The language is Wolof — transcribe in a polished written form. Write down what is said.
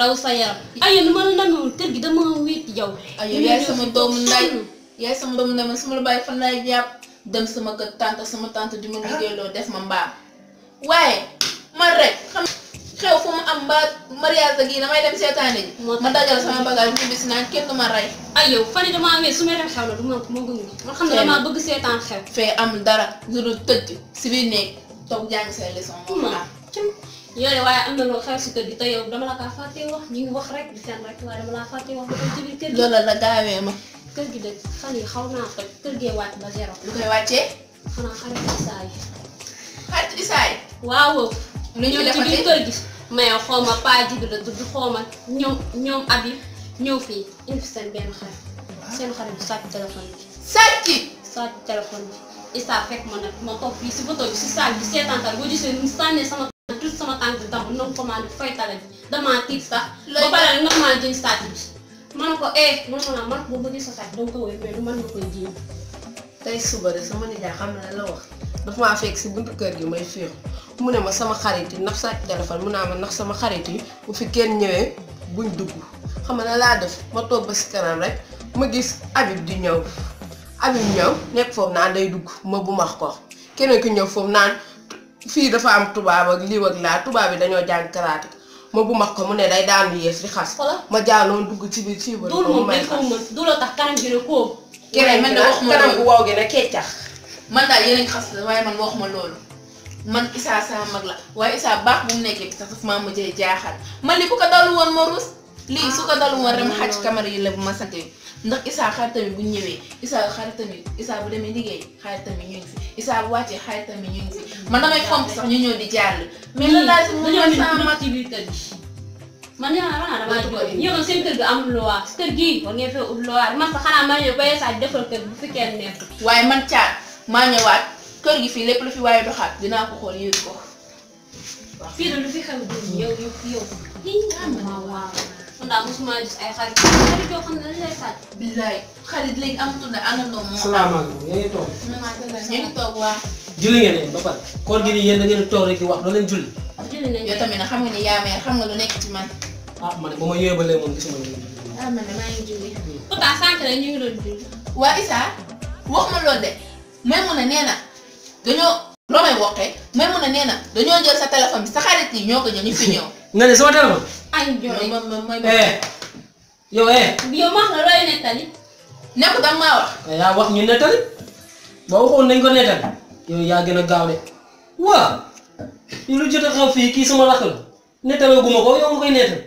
daw sa yaram ay nu ma la nanul kër gi dama wéet yow ay yaay sama doomu nday man suma la bàyyi fan laay jàpp dem sama kër tante di ma liggéeyloo def ma mbaam waaye man rek xam xew fu mu am mbaa mariage gi damay dem seetaane ji ma dajal sama bagage ñu bis naan kenn du ma rey ay yow fan yi damaa wéet su may dem xew la du ma gunge man xam ne damaa bëgg seetaan xew fee am dara lu dul tëdd si biir néeg toog jàng say leçon moo am yooyu waaye am na loo xew si kër gi te yow dama la kaa fàttee wax ñu ngi wax rek di seen rek waaye dama laa fàttee wax ba koy ci biir kër gi loolu la gaawee ma kër gi de fan yi xaw naa toj kër gee wàcc ba zéro lu koy wàccee xanaa xarit Isaa yi xarit Isaa yi waaw lu ñu ñëw ci biir kër gi mais xooma paa ji bi la tudd xooma ñoom Habib ñëw fii indi fi seen benn xarit seen xarit bi sàcc téléphone bi sàcc téléphone bi Isaa fekk ma nag ma toog fii si photo bi si saal bi seetantal boo gisee mu sànnee sama tout sama tànk bi tam noonu commande fay tale bi damaa tiit sax ba pare nag maa jënd sàcc bi ma ne ko man boo bëggee sa sàcc danga ko wéy mais du man nga koy jiin tey suba de sama nijaay xam na la wax dafa maa fekk si buntu kër gi may féex mu ne ma sama xarit yi ndax sàcc téléphone mu naa ma ndax sama xarit yi bu fi kenn ñëwee buñ dugg xam na laa def ma toog ba si kanam rek ma gis Habib di ñëw nekk foofu naan day dugg ma bu max ko keneen ki ñëw foofu naan fii dafa am tubaab ak lii ak laa tubaab yi dañoo jàng karaate ma bu max ko mu ne day daanu yees di xas ma jaaloon dugg ci biir fii ba moom day ko mën du la tax kanam gi ne koo keneen man de waxuma kanam bu wow gi ne keccax man daal yéen a ngi xas waaye man waxuma loolu man Isaa sama mag la waaye Isaa baax bu mu nekkee sax daf maa mujjee jaaxal man li bu ko dalu woon ma rus lii su ko dalu woon rek ma xaj kamara yi la bu ma sante ndax Isaa xaritam yi bu ñëwee Isaa bu demee liggéey xaritam yi ñu ngi fi Isaa bu wàccee xaritam yi ñu ngi fi man damay fomp sax ñu ñëw di jàll mais la laaj mu ñëw sama mag ci biir kër gi man damaa jooy ñëw seen kër gi amul loi kër gii war ngeen fee ut loi man sax xanaa ma ñëw ba yeesaat defal kër bu fi kenn nekk waaye man caat maa ñëwaat kër gi fii lépp lu fi waaye doxaat dinaa ko xool yéeg ko waaw fii de lu fi xew dund yow waaw man daal mosuma gis ay xarit yoo xam ne dañ lay sàcc billaay xarit léegi amatul ne àndandoo moo salaamaaleykum yaa ngi toog ñu ngi toog waa julli ngeen ba pare koor gi nii yéen da ngeen toog rek di wax doo leen julli yow tamit nag xam nga ni yaa meer xam nga lu nekk ci man man de ba ma yóbbu ba léegi moom gisuma ñu man de maa ngi julli pourtant sànq rek ñu ngi doon julli waa Isaa wax ma loolu de Maymuna nee na dañoo loo may waxee Maymuna nee na dañoo jël sa téléphone bi sa xarit yi ñoo ko jël ñu fi ñëw nga ne sama téléphone ay jooy yow maax la looy nettali nekk danga maa wax yaa wax ñu nettali ba waxoon nañ ko nettali yow yaa gën a gaaw de waaw lu jot a xaw fii kii sama rakk la nettaloo guma ko yow nga koy nettali